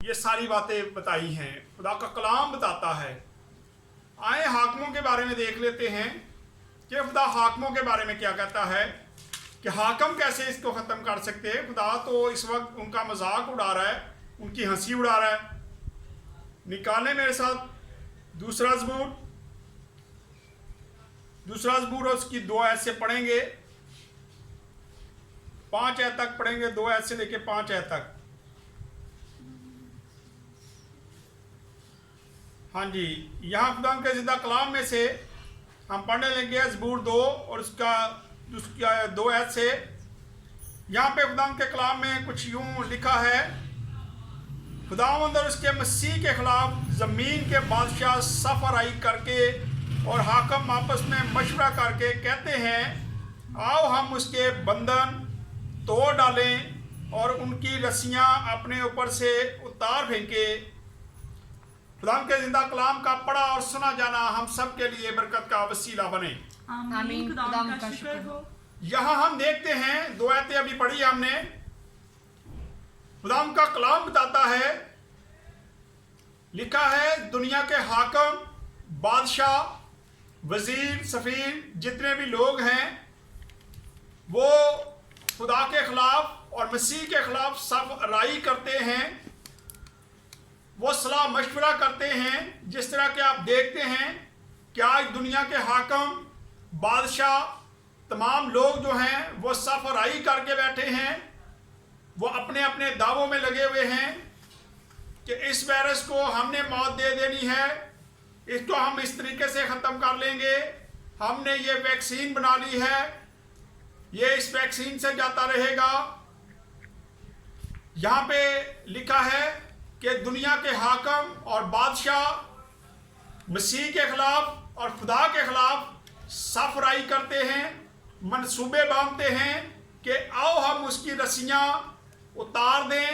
ये सारी बातें बताई हैं, खुदा का कलाम बताता है। आए हाकिमों के बारे में देख लेते हैं कि खुदा हाकिमों के बारे में क्या कहता है कि हाकिम कैसे इसको ख़त्म कर सकते हैं। खुदा तो इस वक्त उनका मजाक उड़ा रहा है, उनकी हंसी उड़ा रहा है। निकालें मेरे साथ दूसरा ज़बूर और उसकी 2 आयत से पढ़ेंगे, 5 आयत तक पढ़ेंगे, 2 आयत से लेके 5 आयत तक। हाँ जी, यहाँ खुदा के जिंदा कलाम में से हम पढ़ने लेंगे ज़बूर 2 और उसका 2 आयत से। यहाँ पे खुदा के कलाम में कुछ यूं लिखा है, खुदावंद और उसके मसीह के खिलाफ ज़मीन के बादशाह सफराई करके और हाकिम आपस में मशवरा करके कहते हैं, आओ हम उसके बंधन तोड़ डालें और उनकी रस्सियाँ अपने ऊपर से उतार फेंकें। खुदा के जिंदा कलाम का पढ़ा और सुना जाना हम सब के लिए बरकत का वसीला बने। आमीन। खुदा का शुक्र हो। यहाँ हम देखते हैं 2 आयतें अभी पढ़ी हमने। खुदा का कलाम बताता है, लिखा है दुनिया के हाकिम, बादशाह, वजीर, सफीर, जितने भी लोग हैं वो खुदा के खिलाफ और मसीह के खिलाफ सब राई करते हैं, वो सलाह मशवरा करते हैं। जिस तरह के आप देखते हैं कि आज दुनिया के हाकिम, बादशाह, तमाम लोग जो हैं वो सफराई करके बैठे हैं। वो अपने अपने दावों में लगे हुए हैं कि इस वायरस को हमने मौत दे देनी है, इसको हम इस तरीके से ख़त्म कर लेंगे, हमने ये वैक्सीन बना ली है, ये इस वैक्सीन से जाता रहेगा। यहाँ पे लिखा है कि दुनिया के हाकिम और बादशाह मसीह के खिलाफ और खुदा के खिलाफ सफराई करते हैं, मंसूबे बांधते हैं कि आओ हम उसकी रस्सियाँ उतार दें,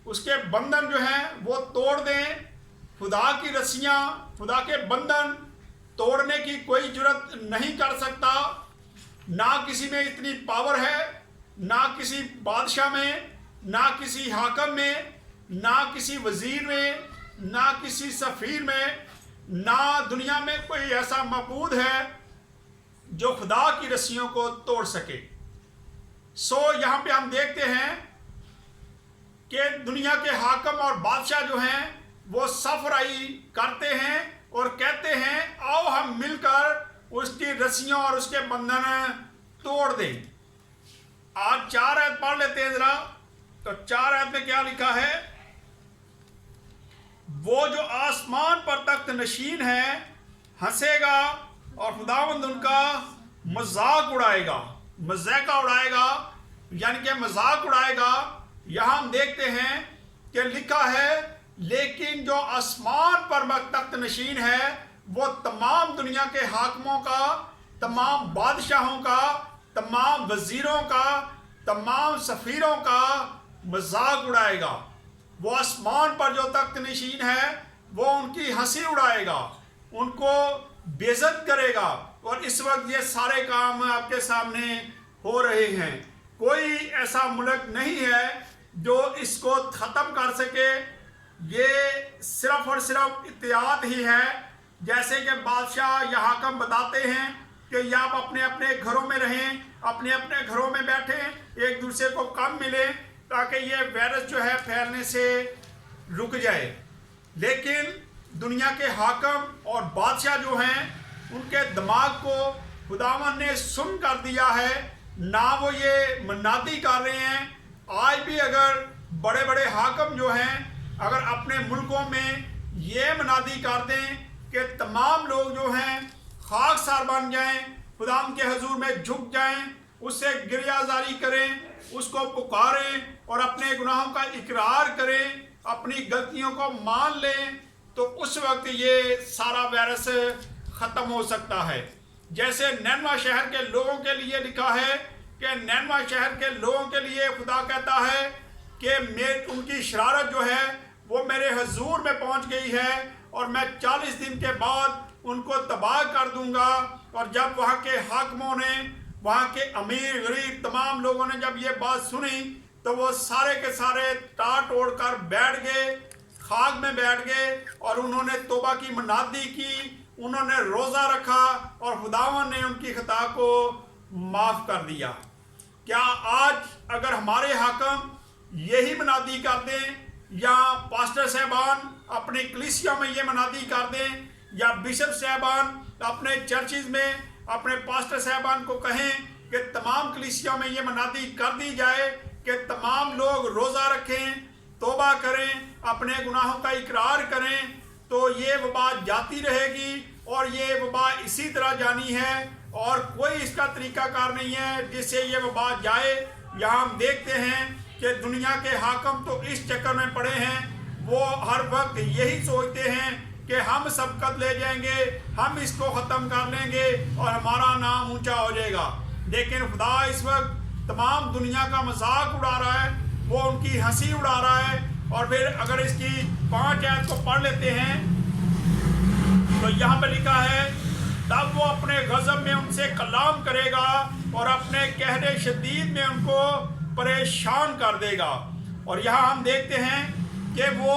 उसके बंधन जो हैं वो तोड़ दें। खुदा की रस्सियाँ, खुदा के बंधन तोड़ने की कोई जुर्रत नहीं कर सकता। ना किसी में इतनी पावर है, ना किसी बादशाह में, ना किसी हाकिम में, ना किसी वजीर में, ना किसी सफीर में, ना दुनिया में कोई ऐसा मबूद है जो खुदा की रस्सियों को तोड़ सके। यहाँ पे हम देखते हैं कि दुनिया के हाकिम और बादशाह जो हैं वो सफराई करते हैं और कहते हैं आओ हम मिलकर उसकी रस्सियों और उसके बंधन तोड़ दें। आज 4 आयत पढ़ लेते हैं जरा। तो 4 आयत में क्या लिखा है, वो जो आसमान पर तख्त नशीन है हंसेगा और खुदावंद उनका मजाक उड़ाएगा। मजाका उड़ाएगा यानी कि मजाक उड़ाएगा। यहाँ हम देखते हैं कि लिखा है, लेकिन जो आसमान पर तख्त नशीन है वो तमाम दुनिया के हाकिमों का, तमाम बादशाहों का, तमाम वजीरों का, तमाम सफीरों का मजाक उड़ाएगा। वो आसमान पर जो तख्त नशीन है वो उनकी हंसी उड़ाएगा, उनको बेइज्जत करेगा। और इस वक्त ये सारे काम आपके सामने हो रहे हैं। कोई ऐसा मुल्क नहीं है जो इसको ख़त्म कर सके। ये सिर्फ और सिर्फ इत्तेहाद ही है। जैसे कि बादशाह या हाकिम बताते हैं कि या आप अपने अपने घरों में रहें, अपने अपने घरों में बैठें, एक दूसरे को कम मिले ताकि ये वायरस जो है फैलने से रुक जाए। लेकिन दुनिया के हाकिम और बादशाह जो हैं उनके दिमाग को खुदावन ने सुन कर दिया है, ना वो ये मनादी कर रहे हैं। आज भी अगर बड़े बड़े हाकिम जो हैं अगर अपने मुल्कों में ये मनादी कर दें कि तमाम लोग जो हैं खाकसार बन जाएं, खुदाम के हजूर में झुक जाएं, उससे गिरियाजारी करें, उसको पुकारें और अपने गुनाहों का इकरार करें, अपनी गलतियों को मान लें, तो उस वक्त ये सारा वायरस ख़त्म हो सकता है। जैसे नैनवा शहर के लोगों के लिए लिखा है कि नैनवा शहर के लोगों के लिए खुदा कहता है कि उनकी शरारत जो है वो मेरे हजूर में पहुंच गई है और मैं 40 दिन के बाद उनको तबाह कर दूंगा। और जब वहाँ के हाकिमों ने, वहाँ के अमीर गरीब तमाम लोगों ने जब ये बात सुनी तो वो सारे के सारे टाट ओढ़ कर बैठ गए, खाक में बैठ गए और उन्होंने तौबा की मनादी की, उन्होंने रोज़ा रखा और खुदावन ने उनकी खता को माफ़ कर दिया। क्या आज अगर हमारे हाकम यही मनादी कर दें, या पास्टर साहबान अपने कलीसिया में ये मनादी कर दें, या बिशप साहबान अपने चर्चिज़ में अपने पास्टर साहबान को कहें कि तमाम कलीसिया में ये मनादी कर दी जाए कि तमाम लोग रोज़ा रखें, तौबा करें, अपने गुनाहों का इकरार करें, तो ये वबा जाती रहेगी और ये वबा इसी तरह जानी है और कोई इसका तरीकाकार नहीं है जिससे ये वबा जाए। यहाँ हम देखते हैं कि दुनिया के हाकम तो इस चक्कर में पड़े हैं, वो हर वक्त यही सोचते हैं कि हम सबकत ले जाएंगे, हम इसको ख़त्म कर लेंगे और हमारा नाम ऊंचा हो जाएगा। लेकिन खुदा इस वक्त तमाम दुनिया का मजाक उड़ा रहा है, वो उनकी हंसी उड़ा रहा है। और फिर अगर इसकी 5 आयत को पढ़ लेते हैं तो यहाँ पे लिखा है, तब वो अपने गज़ब में उनसे कलाम करेगा और अपने कहरे शदीद में उनको परेशान कर देगा। और यहाँ हम देखते हैं कि वो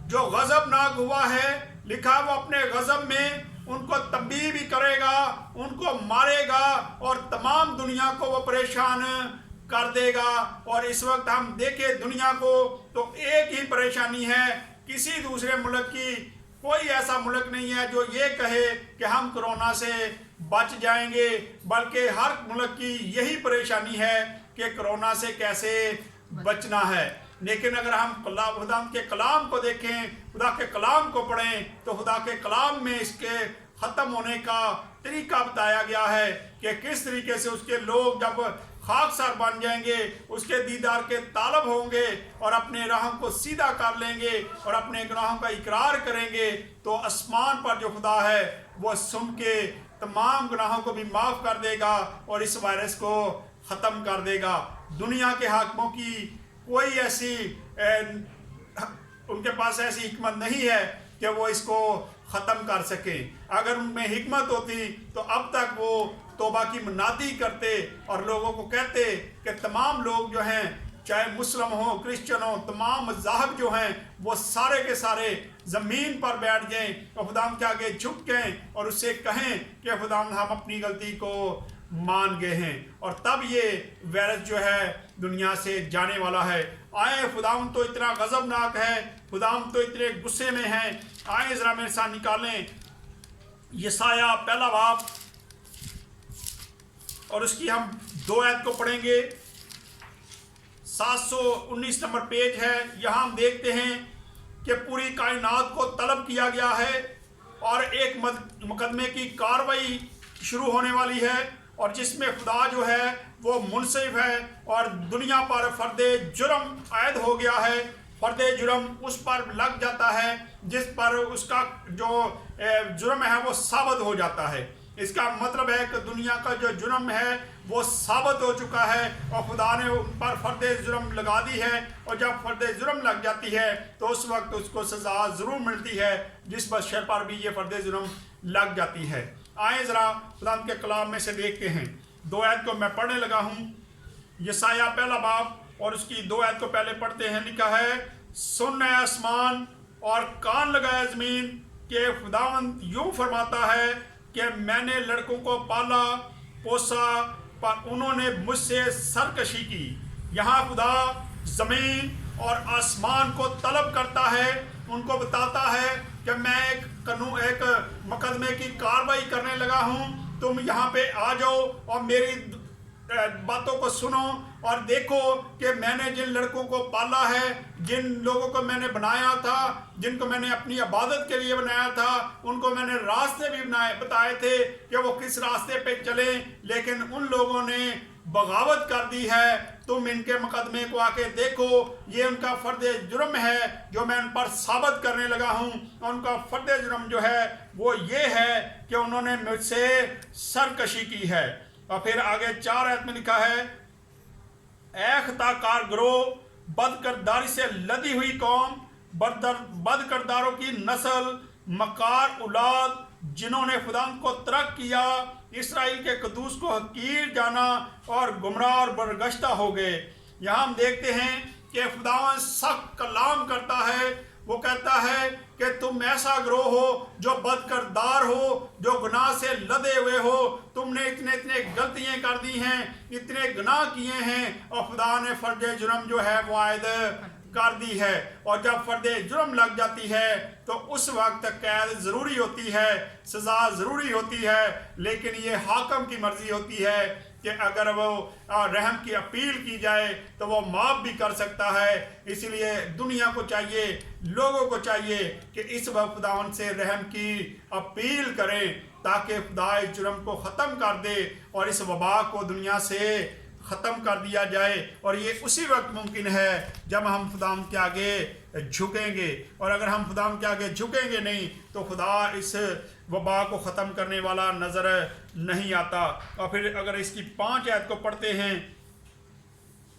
जो गज़बनाक हुआ है, लिखा वो अपने गज़ब में उनको तब्दील भी करेगा, उनको मारेगा और तमाम दुनिया को वो परेशान कर देगा। और इस वक्त हम देखें दुनिया को तो एक ही परेशानी है, किसी दूसरे मुल्क की कोई ऐसा मुल्क नहीं है जो ये कहे कि हम कोरोना से बच जाएंगे, बल्कि हर मुल्क की यही परेशानी है कि कोरोना से कैसे बचना है। लेकिन अगर हम खुदा के कलाम को देखें, खुदा के कलाम को पढ़ें, तो खुदा के कलाम में इसके ख़त्म होने का तरीका बताया गया है कि किस तरीके से उसके लोग जब खाकसार बन जाएंगे, उसके दीदार के तालब होंगे और अपने राहों को सीधा कर लेंगे और अपने गुनाहों का इकरार करेंगे, तो आसमान पर जो खुदा है वो सुन के तमाम गुनाहों को भी माफ़ कर देगा और इस वायरस को ख़त्म कर देगा। दुनिया के हाकिमों की कोई ऐसी उनके पास ऐसी हिकमत नहीं है कि वो इसको ख़त्म कर सकें। अगर उनमें हिकमत होती तो अब तक वो तौबा की मनादी करते और लोगों को कहते कि तमाम लोग जो हैं, चाहे मुस्लिम हो, क्रिश्चियन हो, तमाम मज़ाहब जो हैं वो सारे के सारे ज़मीन पर बैठ जाएं और खुदाम के आगे झुक गए और उससे कहें कि खुदाम हम अपनी गलती को मान गए हैं। और तब ये वायरस जो है दुनिया से जाने वाला है। आए खुदाम तो इतना गज़बनाक है, खुदाम तो इतने गुस्से में हैं। आए ज़रा मेरे साथ निकालें यशायाह पहला बाब और उसकी हम 2 आयत को पढ़ेंगे। 719 नंबर पेज है। यहाँ हम देखते हैं कि पूरी कायनात को तलब किया गया है और एक मुकदमे की कार्रवाई शुरू होने वाली है और जिसमें खुदा जो है वो मुनसिफ है और दुनिया पर फर्द जुर्म आयद हो गया है। फर्द जुर्म उस पर लग जाता है जिस पर उसका जो जुर्म है वो साबित हो जाता है। इसका मतलब है कि दुनिया का जो जुर्म है वो साबित हो चुका है और खुदा ने उन पर फर्द जुर्म लगा दी है। और जब फर्द जुर्म लग जाती है तो उस वक्त उसको सज़ा ज़रूर मिलती है, जिस बशर पर भी ये फर्द जुर्म लग जाती है। आए ज़रा खुदा के कलाम में से देखते हैं। 2 आयत को मैं पढ़ने लगा हूँ। यशायाह पहला बाब और उसकी 2 आयत को पहले पढ़ते हैं। लिखा है, सुन आसमान और कान लगाए ज़मीन के खुदावंद यूँ फरमाता है कि मैंने लड़कों को पाला पोसा पर उन्होंने मुझसे सरकशी की। यहाँ खुदा ज़मीन और आसमान को तलब करता है, उनको बताता है कि मैं एक मुकदमे की कार्रवाई करने लगा हूँ, तुम यहाँ पे आ जाओ और मेरी बातों को सुनो और देखो कि मैंने जिन लड़कों को पाला है, जिन लोगों को मैंने बनाया था, जिनको मैंने अपनी इबादत के लिए बनाया था, उनको मैंने रास्ते भी बताए थे कि वो किस रास्ते पे चलें, लेकिन उन लोगों ने बगावत कर दी है। तुम इनके मुकदमे को आके देखो, ये उनका फर्द जुर्म है जो मैं उन पर साबित करने लगा हूँ। और उनका फर्द जुर्म जो है वो ये है कि उन्होंने मुझसे सरकशी की है। और फिर आगे 4 आयत में लिखा है, ऐ खताकार गिरोह, बदकरदारी से लदी हुई कौम, बदकरदारों की नस्ल, मकार औलाद, जिन्होंने खुदा को तर्क किया, इसराइल के कदूस को हकीर जाना और गुमराह और बरगश्ता हो गए। यहाँ हम देखते हैं कि खुदावंद सख्त कलाम करता है वो कहता है कि तुम ऐसा गिरोह हो जो बदकिरदार हो, जो गुनाह से लदे हुए हो, तुमने इतने इतने गलतियां कर दी हैं, इतने गुनाह किए हैं और खुदा ने फर्ज जुर्म जो है वो आयद कर दी है। और जब फर्ज जुर्म लग जाती है तो उस वक्त कैद ज़रूरी होती है, सज़ा ज़रूरी होती है, लेकिन ये हाकम की मर्ज़ी होती है कि अगर वो रहम की अपील की जाए तो वो माफ़ भी कर सकता है। इसलिए दुनिया को चाहिए, लोगों को चाहिए कि इस वक्त खुदावंद से रहम की अपील करें ताकि खुदा इस जुर्म को ख़त्म कर दे और इस वबा को दुनिया से ख़त्म कर दिया जाए। और ये उसी वक्त मुमकिन है जब हम खुदाम के आगे झुकेंगे, और अगर हम खुदाम के आगे झुकेंगे नहीं तो खुदा इस वबा को ख़त्म करने वाला नज़र नहीं आता। और फिर अगर इसकी 5 आयत को पढ़ते हैं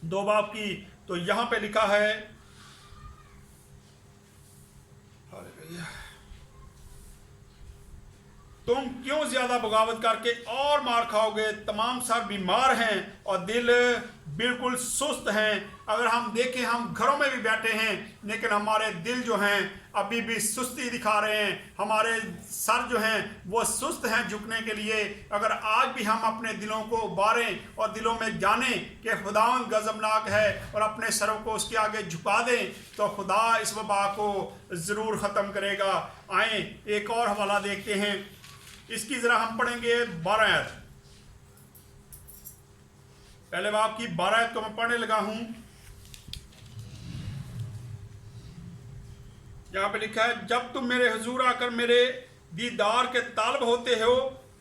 2 बाब की, तो यहाँ पे लिखा है, तुम क्यों ज्यादा बगावत करके और मार खाओगे? तमाम सर बीमार हैं और दिल बिल्कुल सुस्त हैं। अगर हम देखें, हम घरों में भी बैठे हैं लेकिन हमारे दिल जो हैं अभी भी सुस्ती दिखा रहे हैं, हमारे सर जो हैं वो सुस्त हैं झुकने के लिए। अगर आज भी हम अपने दिलों को उबारें और दिलों में जानें कि खुदावंद गज़बनाक है और अपने सरों को उसके आगे झुका दें तो खुदा इस वबा को ज़रूर ख़त्म करेगा। आए एक और हवाला देखते हैं, इसकी जरा हम पढ़ेंगे 12 आयत। पहले बाब की 12 आयत को मैं पढ़ने लगा हूं। यहां पे लिखा है, जब तुम मेरे हुजूर आकर मेरे दीदार के तालब होते हो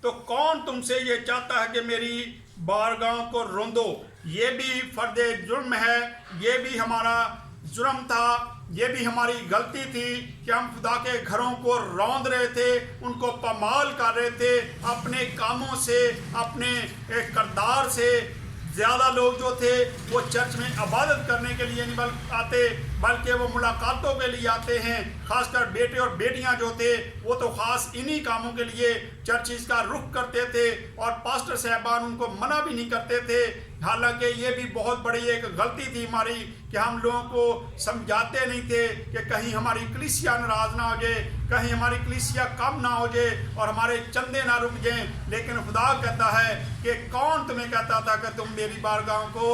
तो कौन तुमसे ये चाहता है कि मेरी बारगाह को रोंदो? ये भी फर्ज जुर्म है, ये भी हमारा जुर्म था, ये भी हमारी गलती थी कि हम खुदा के घरों को रौंद रहे थे, उनको पमाल कर रहे थे अपने कामों से, अपने किरदार से। ज़्यादा लोग जो थे वो चर्च में इबादत करने के लिए नहीं आते बल्कि वो मुलाकातों के लिए आते हैं। खासकर बेटे और बेटियां जो थे वो तो ख़ास इन्हीं कामों के लिए चर्चिस का रुख करते थे और पास्टर साहबान उनको मना भी नहीं करते थे। हालांकि ये भी बहुत बड़ी एक गलती थी हमारी कि हम लोगों को समझाते नहीं थे कि कहीं हमारी कलीसिया नाराज़ ना हो जाए, कहीं हमारी कलीसिया कम ना हो जाए और हमारे चंदे ना रुक जाएं। लेकिन खुदा कहता है कि कौन तुम्हें कहता था कि तुम मेरी बारगाह को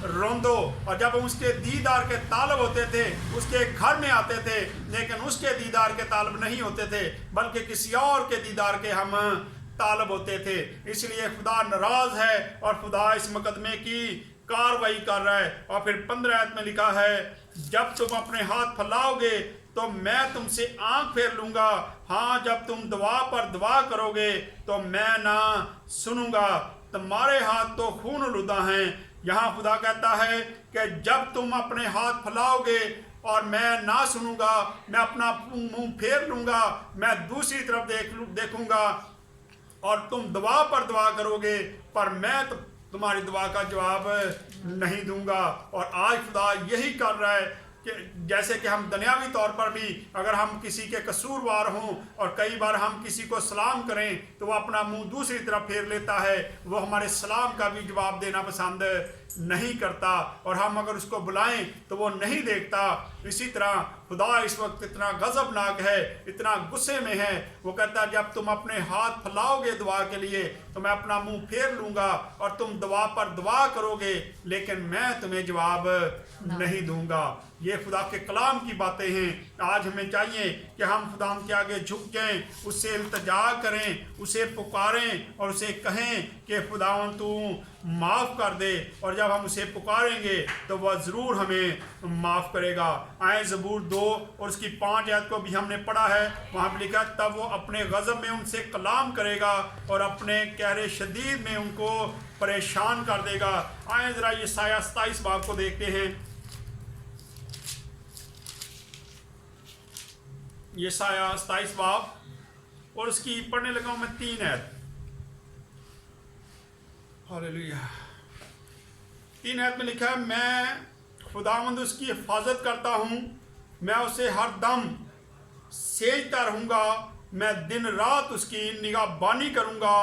रोंदो? और जब हम उसके दीदार के तालब होते थे, उसके घर में आते थे, लेकिन उसके दीदार के तालब नहीं होते थे बल्कि किसी और के दीदार के हम तालब होते थे। इसलिए खुदा नाराज है और खुदा इस मुकदमे की कार्रवाई कर रहा है। और फिर 15 आयत में लिखा है, जब तुम अपने हाथ फैलाओगे तो मैं तुमसे आंख फेर लूंगा। हाँ, जब तुम दुआ पर दुआ करोगे तो मैं ना सुनूंगा। तुम्हारे हाथ तो खून लुदा हैं। यहाँ खुदा कहता है कि जब तुम अपने हाथ फैलाओगे और मैं ना सुनूंगा, मैं अपना मुंह फेर लूंगा, मैं दूसरी तरफ देखूंगा और तुम दुआ पर दुआ करोगे पर मैं तो तुम्हारी दुआ का जवाब नहीं दूंगा। और आज खुदा यही कर रहा है कि जैसे कि हम दुनियावी तौर पर भी अगर हम किसी के कसूरवार हों और कई बार हम किसी को सलाम करें तो वो अपना मुंह दूसरी तरफ फेर लेता है, वो हमारे सलाम का भी जवाब देना पसंद नहीं करता और हम अगर उसको बुलाएं तो वो नहीं देखता। इसी तरह खुदा इस वक्त इतना गज़बनाक है, इतना गुस्से में है। वो कहता जब तुम अपने हाथ फैलाओगे दुआ के लिए तो मैं अपना मुंह फेर लूंगा और तुम दुआ पर दुआ करोगे लेकिन मैं तुम्हें जवाब नहीं दूंगा। ये खुदा के कलाम की बातें हैं। आज हमें चाहिए कि हम खुदा के आगे झुक जाएं, उससे इल्तिजा करें, उसे पुकारें और उसे कहें कि खुदावन तू माफ़ कर दे। और जब हम उसे पुकारेंगे तो वह ज़रूर हमें माफ़ करेगा। आए ज़बूर 2 और उसकी 5 आयत को भी हमने पढ़ा है। वहाँ पर लिखा, तब वो अपने गज़ब में उनसे कलाम करेगा और अपने कहरे शदीद में उनको परेशान कर देगा। आए ज़रा यशायाह 27 बाब को देखते हैं। यशायाह 27 बाब और उसकी पढ़ने लगा हूं मैं 3 आयत। हालेलुया। 3 आयत में लिखा है, मैं खुदावंद उसकी हिफाजत करता हूँ, मैं उसे हर दम सेजता रहूँगा, मैं दिन रात उसकी निगाहबानी करूँगा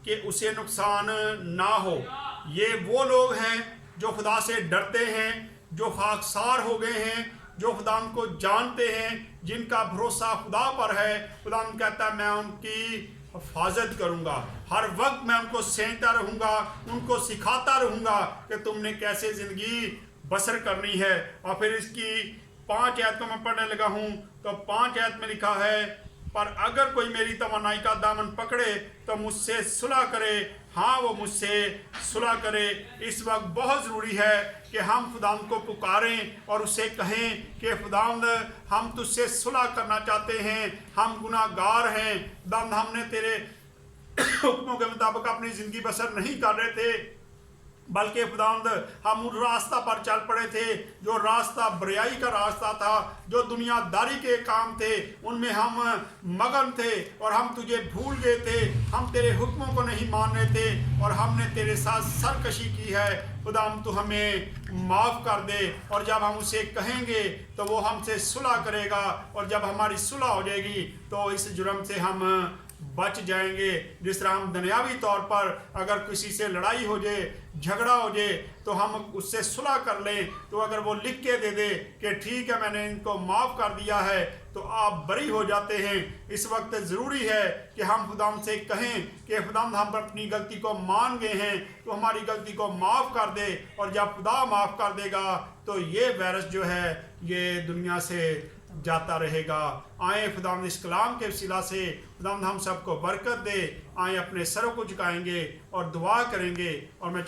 कि उसे नुकसान ना हो। ये वो लोग हैं जो खुदा से डरते हैं, जो खाकसार हो गए हैं, जो खुदावंद को जानते हैं, जिनका भरोसा खुदा पर है, खुदावंद कहता है मैं उनकी हिफाजत करूंगा। हर वक्त मैं उनको सेंता रहूंगा, उनको सिखाता रहूंगा कि तुमने कैसे ज़िंदगी बसर करनी है। और फिर इसकी 5 आयत को मैं पढ़ने लगा हूँ, तो 5 आयत में लिखा है, पर अगर कोई मेरी तमन्नाई का दामन पकड़े तो मुझसे सुलह करे। हाँ, वो मुझसे सुलह करे। इस वक्त बहुत ज़रूरी है कि हम खुदावंद को पुकारें और उसे कहें कि खुदावंद हम तुझसे सुलह करना चाहते हैं, हम गुनाहगार हैं खुदावंद, हमने तेरे हुक्मों के मुताबिक अपनी ज़िंदगी बसर नहीं कर रहे थे, बल्कि खुदावंद हम उन रास्ता पर चल पड़े थे जो रास्ता बुराई का रास्ता था, जो दुनियादारी के काम थे, उनमें हम मगन थे और हम तुझे भूल गए थे, हम तेरे हुक्मों को नहीं मान रहे थे और हमने तेरे साथ सरकशी की है। खुदावंद तू हमें माफ़ कर दे। और जब हम उसे कहेंगे तो वो हमसे सुलह करेगा, और जब हमारी सुलह हो जाएगी तो इस जुर्म से हम बच जाएंगे। जिस तरह हम दुनियावी तौर पर अगर किसी से लड़ाई हो जाए, झगड़ा हो जाए, तो हम उससे सुलह कर लें, तो अगर वो लिख के दे दे कि ठीक है मैंने इनको माफ़ कर दिया है, तो आप बरी हो जाते हैं। इस वक्त ज़रूरी है कि हम खुदावंद से कहें कि खुदावंद हम अपनी गलती को मान गए हैं, तो हमारी गलती को माफ़ कर दे। और जब खुदा माफ़ कर देगा तो ये वायरस जो है ये दुनिया से जाता रहेगा। आए खुदावंद इस कलाम के वसीला से खुदावंद हम सबको बरकत दे। आए अपने सरों को झुकाएंगे और दुआ करेंगे। और मैं